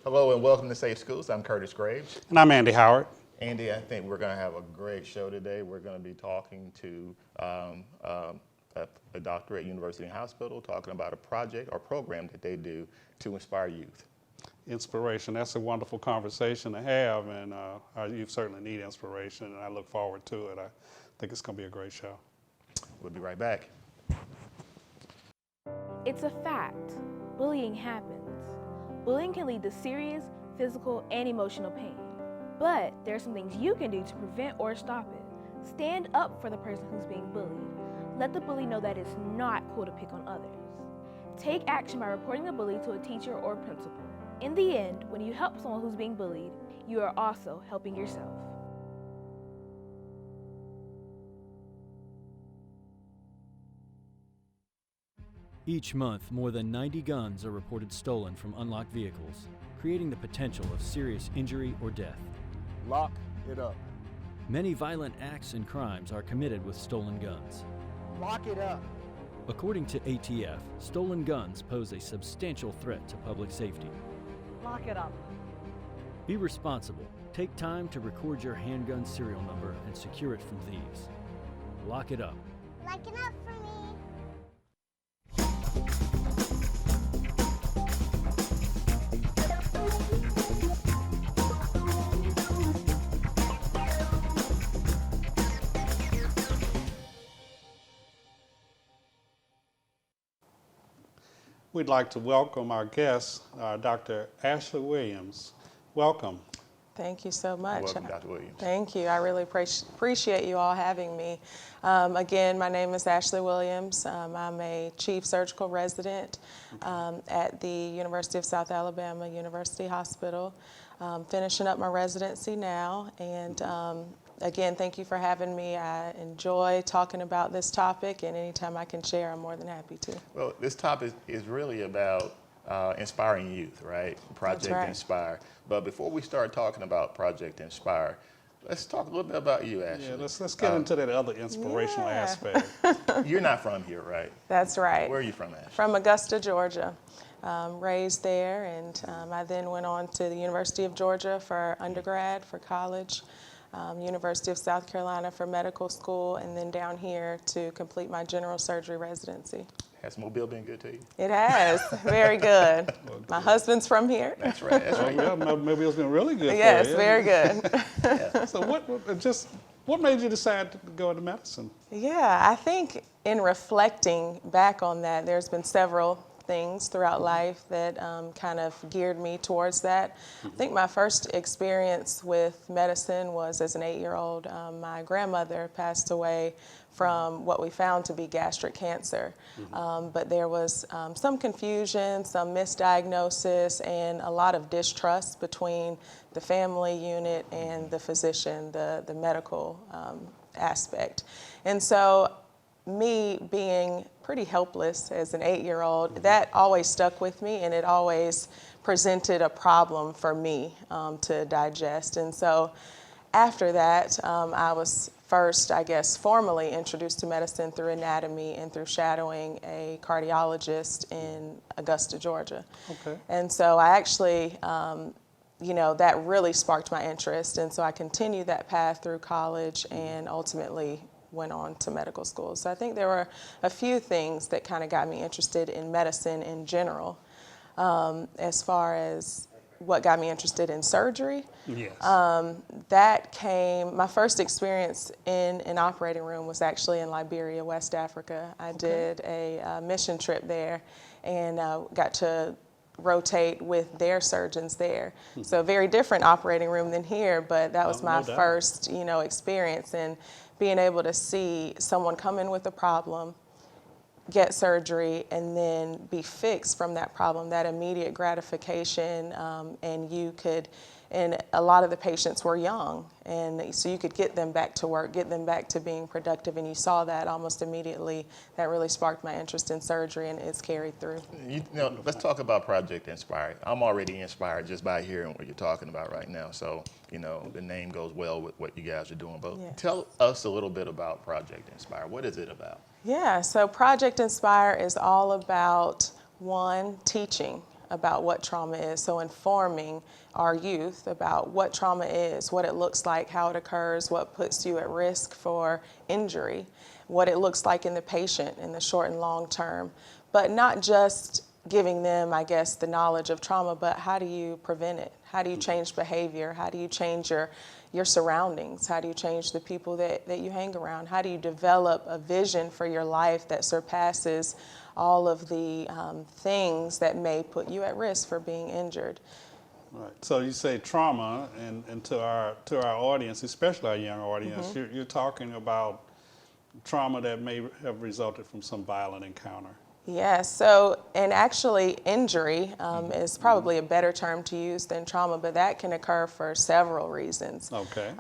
Hello and welcome to Safe Schools. I'm Curtis Graves. And I'm Andy Howard. Andy, I think we're going to have a great show today. We're going to be talking to a doctor at University Hospital, talking about a project or program that they do to inspire youth. Inspiration, that's a wonderful conversation to have, and our youth certainly need inspiration, and I look forward to it. I think it's going to be a great show. We'll be right back. It's a fact. Bullying happens. Bullying can lead to serious physical and emotional pain. But there are some things you can do to prevent or stop it. Stand up for the person who's being bullied. Let the bully know that it's not cool to pick on others. Take action by reporting the bully to a teacher or principal. In the end, when you help someone who's being bullied, you are also helping yourself. Each month, more than 90 guns are reported stolen from unlocked vehicles, creating the potential of serious injury or death. Lock it up. Many violent acts and crimes are committed with stolen guns. Lock it up. According to ATF, stolen guns pose a substantial threat to public safety. Lock it up. Be responsible. Take time to record your handgun serial number and secure it from thieves. Lock it up. Lock it up for me. We'd like to welcome our guest, Dr. Ashley Williams. Welcome. Thank you so much. Welcome, Dr. Williams. Thank you. I really appreciate you all having me. Again, my name is Ashley Williams. I'm a chief surgical resident at the University of South Alabama University Hospital. Finishing up my residency now, and again, thank you for having me. I enjoy talking about this topic, and anytime I can share, I'm more than happy to. Well, this topic is really about inspiring youth, right? Project That's right. Inspire. But before we start talking about Project Inspire, let's talk a little bit about you, Ashley. Yeah, let's get into that other inspirational Yeah. aspect. You're not from here, right? That's right. Where are you from, Ashley? From Augusta, Georgia. Raised there, and I then went on to the University of Georgia for undergrad, for college, University of South Carolina for medical school, and then down here to complete my general surgery residency. Has Mobile been good to you? It has, very good. My husband's from here. That's right. That's right. Yeah, maybe it's been really good Yes, for you. very good. So what made you decide to go into medicine? Yeah, I think in reflecting back on that, there's been several things throughout life that kind of geared me towards that. I think my first experience with medicine was as an 8-year-old. My grandmother passed away from what we found to be gastric cancer. But there was some confusion, some misdiagnosis, and a lot of distrust between the family unit and the physician, the medical aspect. And so me being pretty helpless as an 8-year-old, that always stuck with me, and it always presented a problem for me to digest. And so after that, I was first, I guess, formally introduced to medicine through anatomy and through shadowing a cardiologist in Augusta, Georgia. Okay. And so I actually, that really sparked my interest. And so I continued that path through college and ultimately went on to medical school. So I think there were a few things that kind of got me interested in medicine in general. As far as what got me interested in surgery, Yes. that came, my first experience in an operating room was actually in Liberia, West Africa. I did a mission trip there and got to rotate with their surgeons there. So a very different operating room than here, but that was my No doubt. first, experience, and being able to see someone come in with a problem, get surgery, and then be fixed from that problem, that immediate gratification, and you could, and a lot of the patients were young, and so you could get them back to work, get them back to being productive, and you saw that almost immediately. That really sparked my interest in surgery, and it's carried through. Let's talk about Project Inspire. I'm already inspired just by hearing what you're talking about right now. So, the name goes well with what you guys are doing. But Yes. Tell us a little bit about Project Inspire. What is it about? Yeah, so Project Inspire is all about, one, teaching. about what trauma is. So informing our youth about what trauma is, what it looks like, how it occurs, what puts you at risk for injury, what it looks like in the patient in the short and long term. But not just giving them, I guess, the knowledge of trauma, but how do you prevent it? How do you change behavior? How do you change your surroundings? How do you change the people that you hang around? How do you develop a vision for your life that surpasses all of the things that may put you at risk for being injured? Right. So you say trauma, and to our audience, especially our young audience, you're talking about trauma that may have resulted from some violent encounter. Yes, so, and actually injury is probably a better term to use than trauma, but that can occur for several reasons. Okay.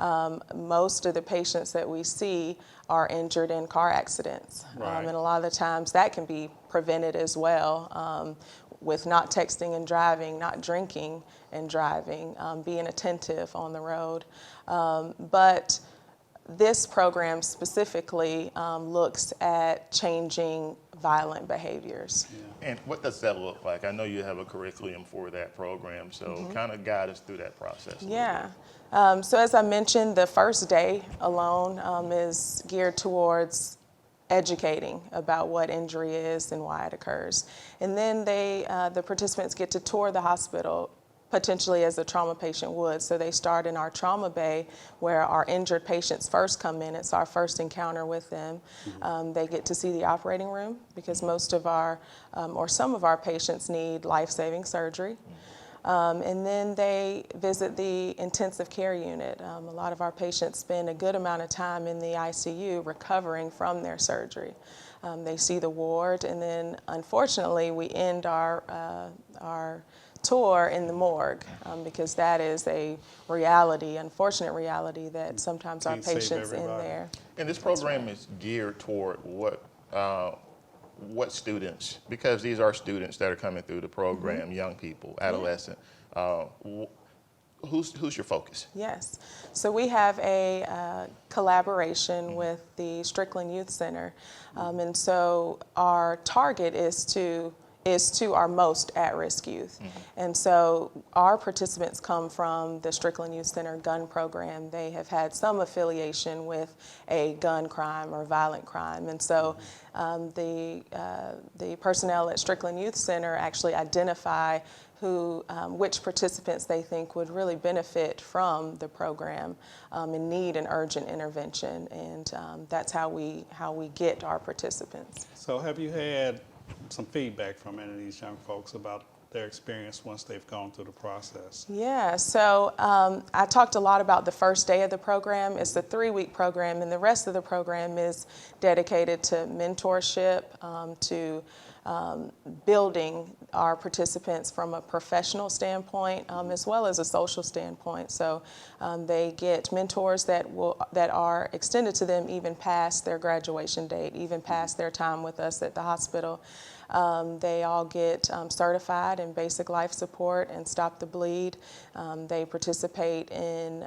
Most of the patients that we see are injured in car accidents. Right. And a lot of the times that can be prevented as well with not texting and driving, not drinking and driving, being attentive on the road. But this program specifically looks at changing violent behaviors. And what does that look like? I know you have a curriculum for that program, so kind of guide us through that process. Yeah. So as I mentioned, the first day alone is geared towards educating about what injury is and why it occurs. And then the participants get to tour the hospital potentially as a trauma patient would. So they start in our trauma bay where our injured patients first come in. It's our first encounter with them. They get to see the operating room because most of our, or some of our patients need life-saving surgery. And then they visit the intensive care unit. A lot of our patients spend a good amount of time in the ICU recovering from their surgery. They see the ward, and then unfortunately we end our tour in the morgue because that is a reality, unfortunate reality that sometimes our Can't save patients in everybody. there. And this program is geared toward what students, because these are students that are coming through the program, young people, adolescent. Who's your focus? Yes. So we have a collaboration with the Strickland Youth Center. And so our target is to our most at-risk youth. And so our participants come from the Strickland Youth Center gun program. They have had some affiliation with a gun crime or violent crime. And so the personnel at Strickland Youth Center actually identify which participants they think would really benefit from the program and need an urgent intervention. And that's how we get our participants. So have you had some feedback from any of these young folks about their experience once they've gone through the process? Yeah, so I talked a lot about the first day of the program. It's a 3-week program, and the rest of the program is dedicated to mentorship, to building our participants from a professional standpoint as well as a social standpoint. So they get mentors that are extended to them even past their graduation date, even past their time with us at the hospital. They all get certified in basic life support and Stop the Bleed. They participate in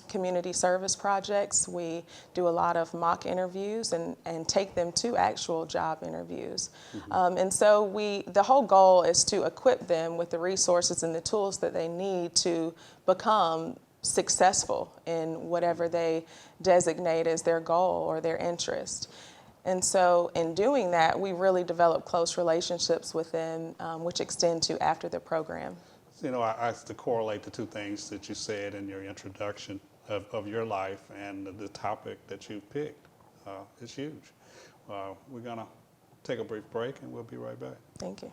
community service projects. We do a lot of mock interviews and take them to actual job interviews. And so the whole goal is to equip them with the resources and the tools that they need to become successful in whatever they designate as their goal or their interest. And so in doing that, we really develop close relationships with them, which extend to after the program. You know, I have to correlate the two things that you said in your introduction of your life and the topic that you picked. It's huge. We're going to take a brief break and we'll be right back. Thank you.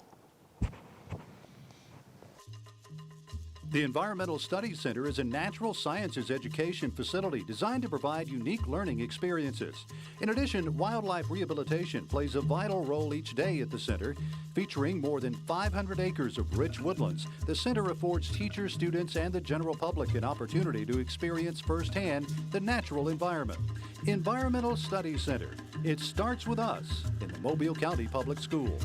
The Environmental Studies Center is a natural sciences education facility designed to provide unique learning experiences. In addition, wildlife rehabilitation plays a vital role each day at the center. Featuring more than 500 acres of rich woodlands, the center affords teachers, students, and the general public an opportunity to experience firsthand the natural environment. Environmental Studies Center. It starts with us in the Mobile County Public Schools.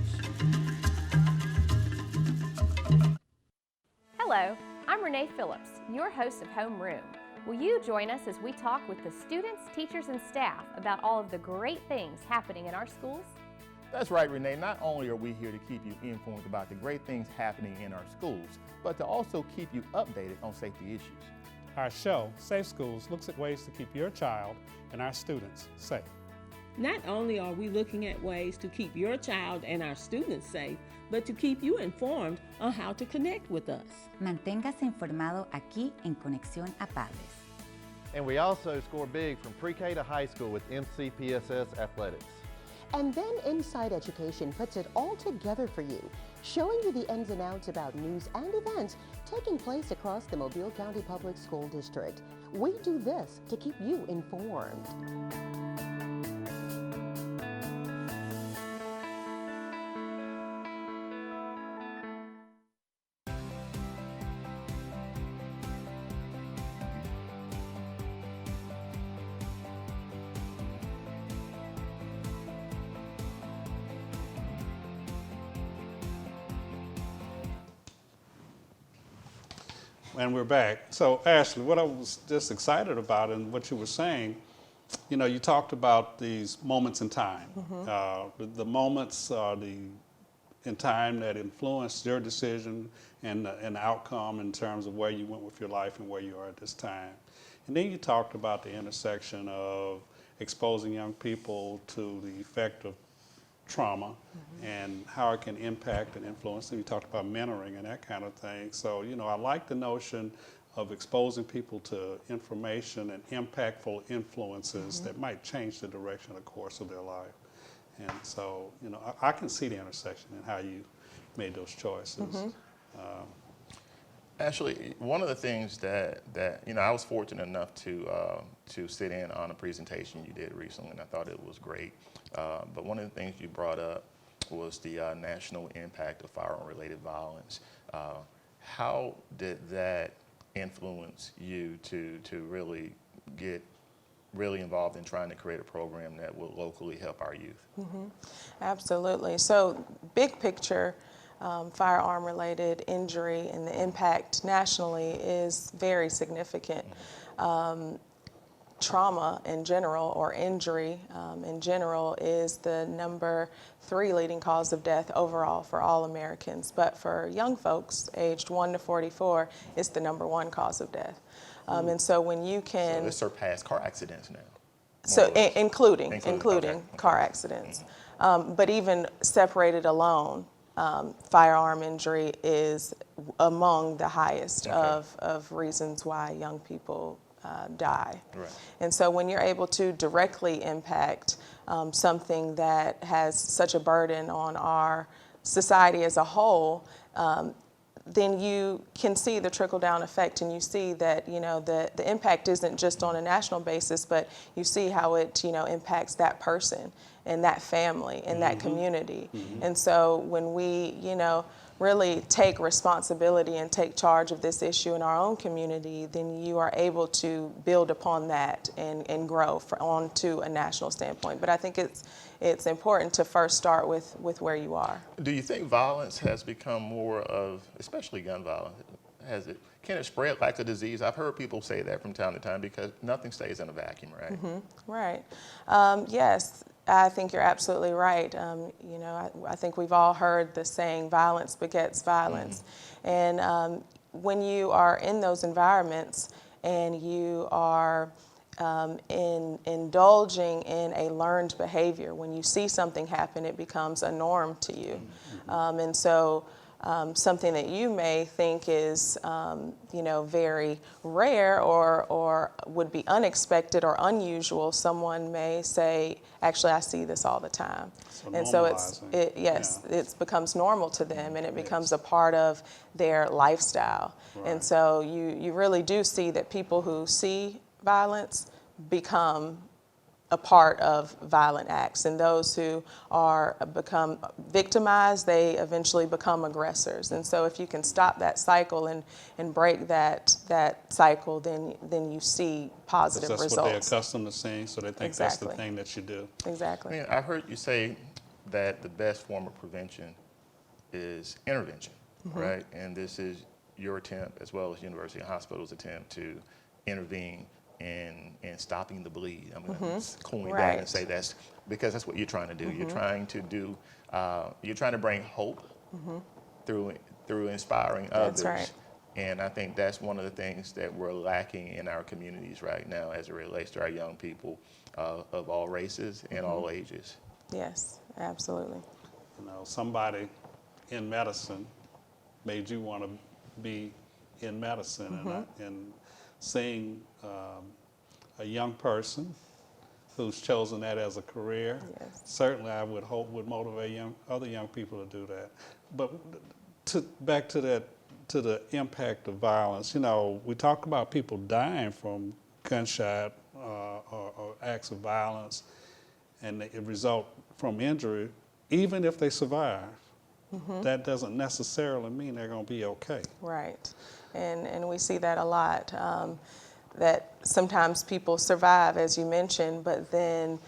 Hello, I'm Renee Phillips, your host of Homeroom. Will you join us as we talk with the students, teachers, and staff about all of the great things happening in our schools? That's right, Renee. Not only are we here to keep you informed about the great things happening in our schools, but to also keep you updated on safety issues. Our show, Safe Schools, looks at ways to keep your child and our students safe. Not only are we looking at ways to keep your child and our students safe, but to keep you informed on how to connect with us. Manténgase informado aquí en Conexión a Padres. And we also score big from pre-K to high school with MCPSS Athletics. And then Inside Education puts it all together for you, showing you the ins and outs about news and events taking place across the Mobile County Public School District. We do this to keep you informed. And we're back. So Ashley, what I was just excited about and what you were saying, you know, you talked about these moments in time. The moments in time that influenced your decision and the outcome in terms of where you went with your life and where you are at this time. And then you talked about the intersection of exposing young people to the effect of trauma and how it can impact and influence. And you talked about mentoring and that kind of thing. So, you know, I like the notion of exposing people to information and impactful influences that might change the direction or the course of their life. And so, you know, I can see the intersection in how you made those choices. Actually, one of the things that you know, I was fortunate enough to sit in on a presentation you did recently, and I thought it was great. But one of the things you brought up was the national impact of firearm-related violence. How did that influence you to really get really involved in trying to create a program that will locally help our youth? Absolutely. So, big picture, firearm-related injury and the impact nationally is very significant. Trauma in general, or injury in general, is the number 3 leading cause of death overall for all Americans. But for young folks aged 1 to 44, it's the number 1 cause of death. And so when you can... So it surpassed car accidents now? So including okay. car accidents. But even separated alone, firearm injury is among the highest of reasons why young people die. Right. And so when you're able to directly impact something that has such a burden on our society as a whole, then you can see the trickle-down effect, and you see that, you know, the impact isn't just on a national basis, but you see how it, you know, impacts that person and that family and that community. And so when we, you know, really take responsibility and take charge of this issue in our own community, then you are able to build upon that and grow onto a national standpoint. But I think it's important to first start with where you are. Do you think violence has become more of, especially gun violence, can it spread like a disease? I've heard people say that from time to time because nothing stays in a vacuum, right? Right. Yes, I think you're absolutely right. You know, I think we've all heard the saying, violence begets violence. And when you are in those environments and you are indulging in a learned behavior, when you see something happen, it becomes a norm to you. And so something that you may think is, you know, very rare or would be unexpected or unusual, someone may say, actually, I see this all the time. And so it becomes normal to them, and it becomes a part of their lifestyle. Right. And so you really do see that people who see violence become a part of violent acts, and those who become victimized, they eventually become aggressors. And so if you can stop that cycle and break that cycle, then you see positive results. That's what they're accustomed to seeing, so they think that's the thing that you do. Exactly. I heard you say that the best form of prevention is intervention, right? And this is your attempt, as well as University Hospital's attempt, to intervene in stopping the bleed. I'm going to coin that Right. and say that's because that's what you're trying to do. You're trying to do, you're trying to bring hope through inspiring others. That's right. And I think that's one of the things that we're lacking in our communities right now as it relates to our young people of all races and all ages. Yes, absolutely. You know, somebody in medicine made you want to be in medicine, and seeing a young person who's chosen that as a career, certainly I would hope would motivate other young people to do that. But back to the impact of violence. You know, we talk about people dying from gunshot or acts of violence, and it result from injury, even if they survive. That doesn't necessarily mean they're going to be okay. Right, and we see that a lot, that sometimes people survive, as you mentioned, but then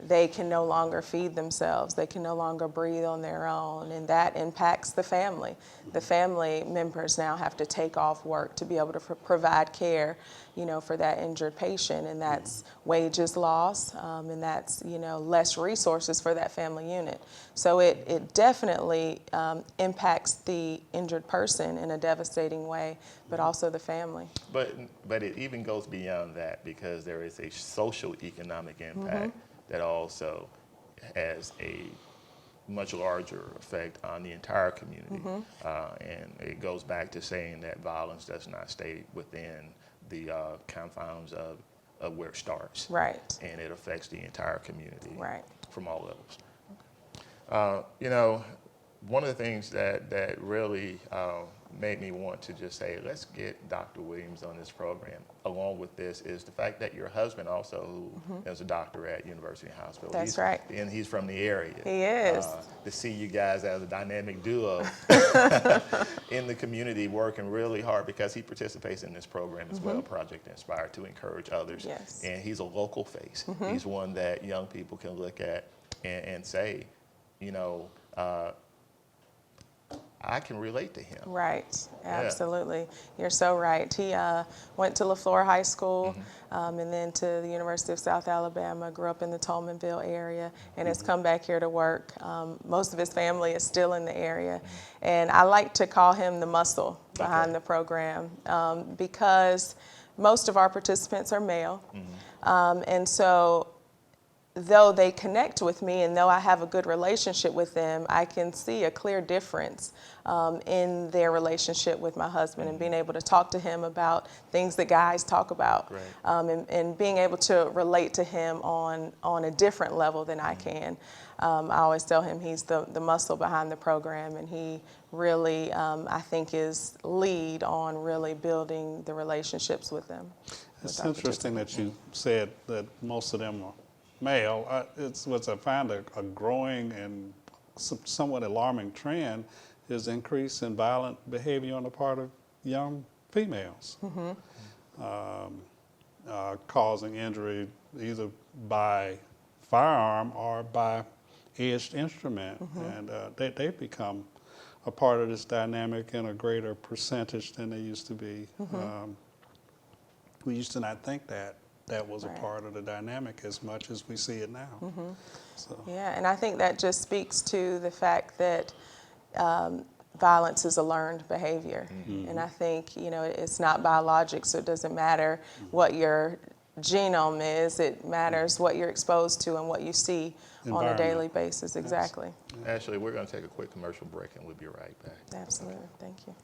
they can no longer feed themselves. They can no longer breathe on their own, and that impacts the family. The family members now have to take off work to be able to provide care, you know, for that injured patient, and that's wages lost, and that's, you know, less resources for that family unit. So it definitely impacts the injured person in a devastating way, but also the family. But it even goes beyond that, because there is a social economic impact that also has a much larger effect on the entire community. And it goes back to saying that violence does not stay within the confines of where it starts. Right. And it affects the entire community from all levels. You know, one of the things that really made me want to just say, let's get Dr. Williams on this program. Along with this is the fact that your husband also, who is a doctor at University Hospital. That's right. And he's from the area. He is. To see you guys as a dynamic duo in the community working really hard, because he participates in this program as well, Project Inspire, to encourage others. Yes. And he's a local face. He's one that young people can look at and say, you know, I can relate to him. Right, absolutely. You're so right. He went to LaFleur High School and then to the University of South Alabama, grew up in the Tolmanville area, and has come back here to work. Most of his family is still in the area. And I like to call him the muscle behind the program, because most of our participants are male. And so though they connect with me and though I have a good relationship with them, I can see a clear difference in their relationship with my husband, and being able to talk to him about things that guys talk about, and being able to relate to him on a different level than I can. I always tell him he's the muscle behind the program, and he really, I think, is lead on really building the relationships with them. It's interesting that you said that most of them are male. It's what I find a growing and somewhat alarming trend is increase in violent behavior on the part of young females, causing injury either by firearm or by edged instrument, and they've become a part of this dynamic in a greater percentage than they used to be. We used to not think that was a part of the dynamic as much as we see it now. So. Yeah, and I think that just speaks to the fact that violence is a learned behavior. And I think, you know, it's not biologic, so it doesn't matter what your genome is. It matters what you're exposed to and what you see on a daily basis. Exactly. Yes. Actually, we're going to take a quick commercial break and we'll be right back. Absolutely. Thank you.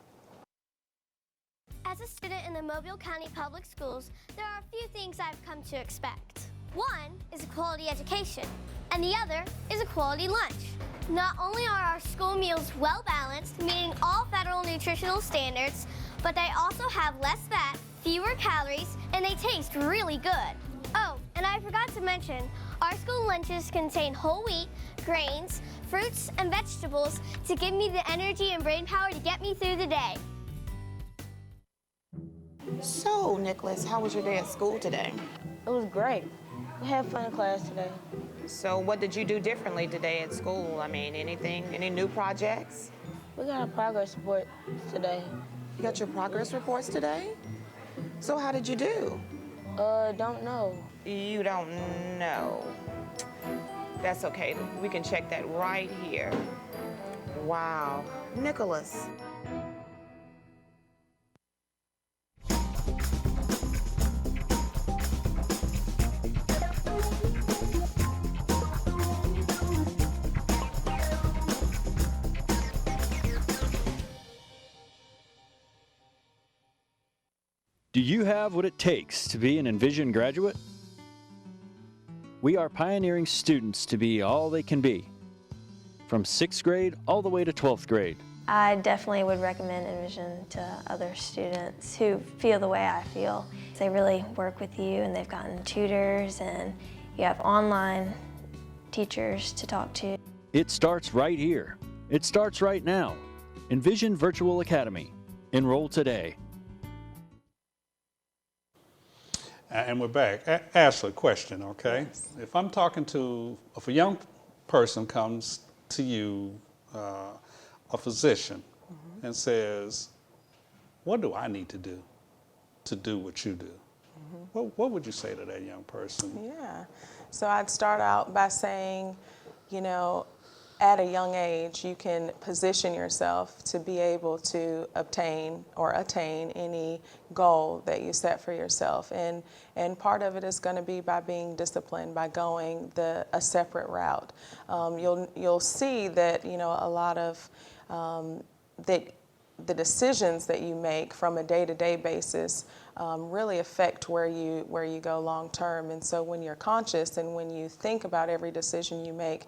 As a student in the Mobile County Public Schools, there are a few things I've come to expect. One is a quality education, and the other is a quality lunch. Not only are our school meals well balanced, meeting all federal nutritional standards, but they also have less fat, fewer calories, and they taste really good. Oh, and I forgot to mention, our school lunches contain whole wheat, grains, fruits, and vegetables to give me the energy and brain power to get me through the day. So, Nicholas, how was your day at school today? It was great. We had fun in class today. So what did you do differently today at school? I mean, any new projects? We got a progress report today. You got your progress reports today? So how did you do? Don't know. You don't know. That's okay. We can check that right here. Wow. Nicholas. Do you have what it takes to be an Envision graduate? We are pioneering students to be all they can be, from 6th grade all the way to 12th grade. I definitely would recommend Envision to other students who feel the way I feel. They really work with you, and they've gotten tutors, and you have online teachers to talk to. It starts right here. It starts right now. Envision Virtual Academy. Enroll today. And we're back. Ashley, question, okay? Yes. If a young person comes to you, a physician, and says, what do I need to do what you do? What would you say to that young person? Yeah, so I'd start out by saying, you know, at a young age, you can position yourself to be able to obtain or attain any goal that you set for yourself. And part of it is going to be by being disciplined, by going a separate route. You'll see that, you know, a lot of the decisions that you make from a day-to-day basis really affect where you go long term. And so when you're conscious and when you think about every decision you make,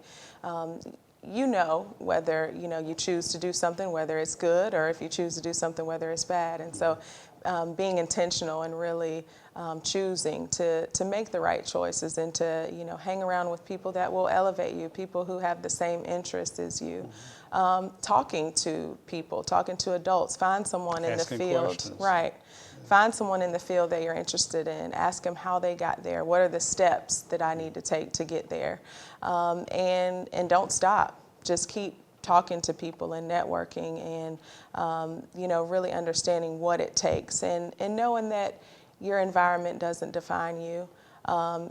you know whether you choose to do something, whether it's good, or if you choose to do something, whether it's bad. And so being intentional and really choosing to make the right choices and to hang around with people that will elevate you, people who have the same interests as you. Talking to people, talking to adults, find someone in the field. Questions. Right. Find someone in the field that you're interested in. Ask them how they got there. What are the steps that I need to take to get there? And don't stop. Just keep talking to people and networking and, really understanding what it takes and knowing that your environment doesn't define you.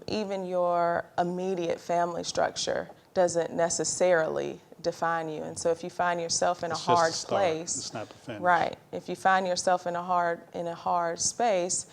Even your immediate family structure doesn't necessarily define you. And so if you find yourself in a hard place, it's not the finish. Right. If you find yourself in a hard space,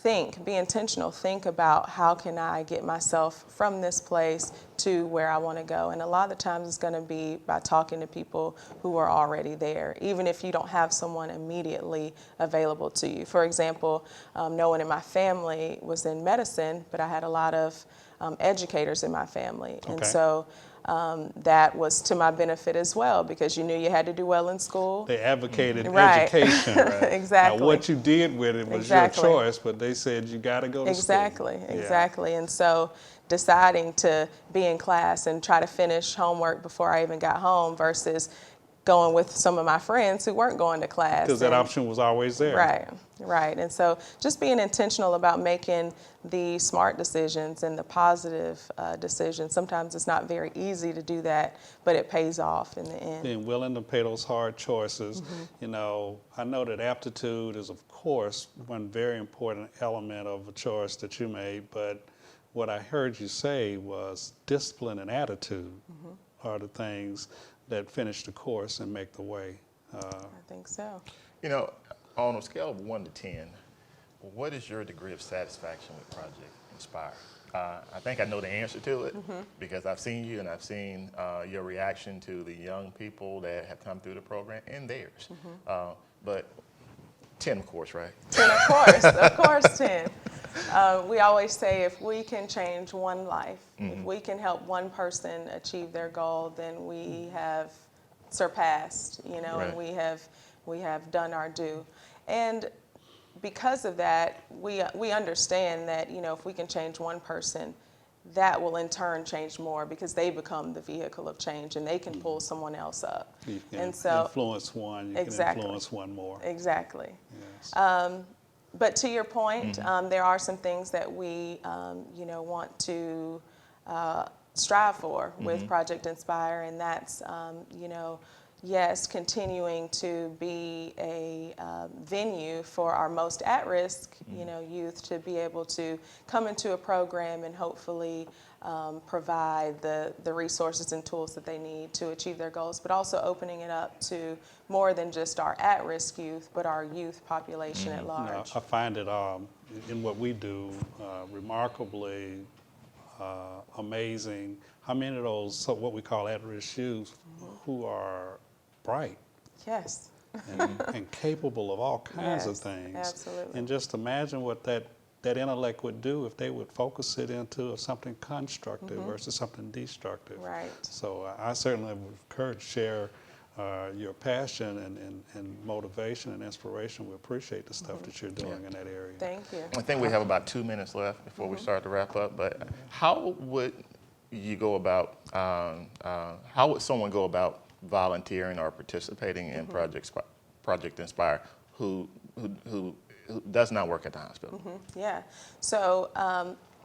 be intentional. Think about how can I get myself from this place to where I want to go. And a lot of the times it's going to be by talking to people who are already there, even if you don't have someone immediately available to you. For example, no one in my family was in medicine, but I had a lot of educators in my family. Okay. And so that was to my benefit as well, because you knew you had to do well in school. They advocated Right. education. Right? Exactly. Now, what you did with it was Exactly. your choice, but they said you got to go to Exactly, school. exactly. And so deciding to be in class and try to finish homework before I even got home versus going with some of my friends who weren't going to class. Because that option was always there. Right, right. And so just being intentional about making the smart decisions and the positive decisions. Sometimes it's not very easy to do that, but it pays off in the end. Being willing to pay those hard choices. I know that aptitude is, of course, one very important element of a choice that you made, but what I heard you say was discipline and attitude are the things that finish the course and make the way. I think so. On a scale of 1 to 10, what is your degree of satisfaction with Project Inspire? I think I know the answer to it because I've seen you and I've seen your reaction to the young people that have come through the program and theirs. But 10, of course, right? 10, of course, 10. We always say if we can change one life, if we can help one person achieve their goal, then we have surpassed, Right. and we have done our due. And because of that, we understand that, if we can change one person, that will in turn change more because they become the vehicle of change and they can pull someone else up. You can and so influence one, you exactly. can influence one more. Exactly. Yes. But to your point, there are some things that we, want to strive for with Project Inspire, and that's, yes, continuing to be a venue for our most at-risk, youth to be able to come into a program and hopefully provide the resources and tools that they need to achieve their goals, but also opening it up to more than just our at-risk youth, but our youth population at large. I find it in what we do remarkably amazing how many of those what we call at-risk youth who are bright. Yes. and capable of all kinds of things. Absolutely. And just imagine what that intellect would do if they would focus it into something constructive versus something destructive. Right. So I certainly would encourage, share your passion and motivation and inspiration. We appreciate the stuff that you're doing in that area. Thank you. I think we have about 2 minutes left before we start to wrap up, but how would you go about, how would someone go about volunteering or participating in Project Inspire who does not work at the hospital? Yeah. So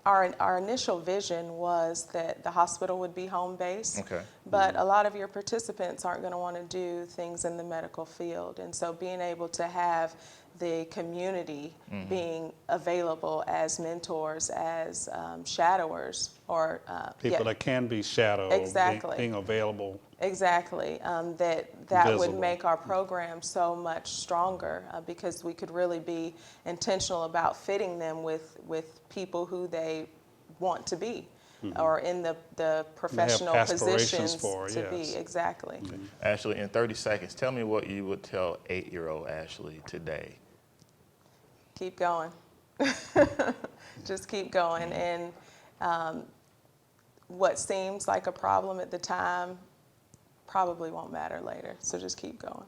our initial vision was that the hospital would be home based, but a lot of your participants aren't going to want to do things in the medical field, and so being able to have the community being available as mentors, as shadowers, or people that can be shadowed, exactly. being available. Exactly, that visible. would make our program so much stronger because we could really be intentional about fitting them with people who they want to be or in the professional positions to be. Exactly. Ashley, in 30 seconds, tell me what you would tell 8-year-old Ashley today. Keep going. Just keep going. And what seems like a problem at the time probably won't matter later. So just keep going.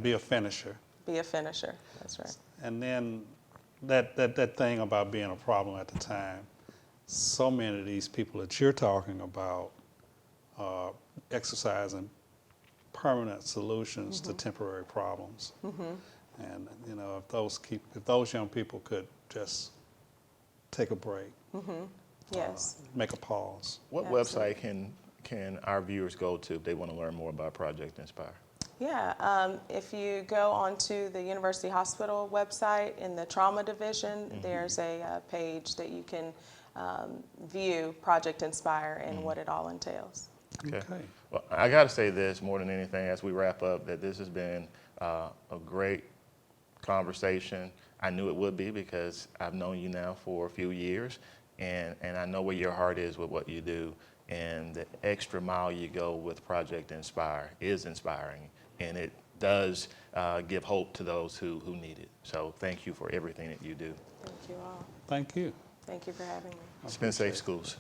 Be a finisher. Be a finisher. That's right. And then that thing about being a problem at the time, so many of these people that you're talking about exercising permanent solutions to temporary problems. And if those young people could just take a break, yes, make a pause. What website can our viewers go to if they want to learn more about Project Inspire? Yeah, if you go onto the University Hospital website in the trauma division, there's a page that you can view Project Inspire and what it all entails. Okay. Well, I got to say this more than anything as we wrap up, that this has been a great conversation. I knew it would be because I've known you now for a few years, and I know where your heart is with what you do. And the extra mile you go with Project Inspire is inspiring, and it does give hope to those who need it. So thank you for everything that you do. Thank you all. Thank you. Thank you for having me. Spend safe schools.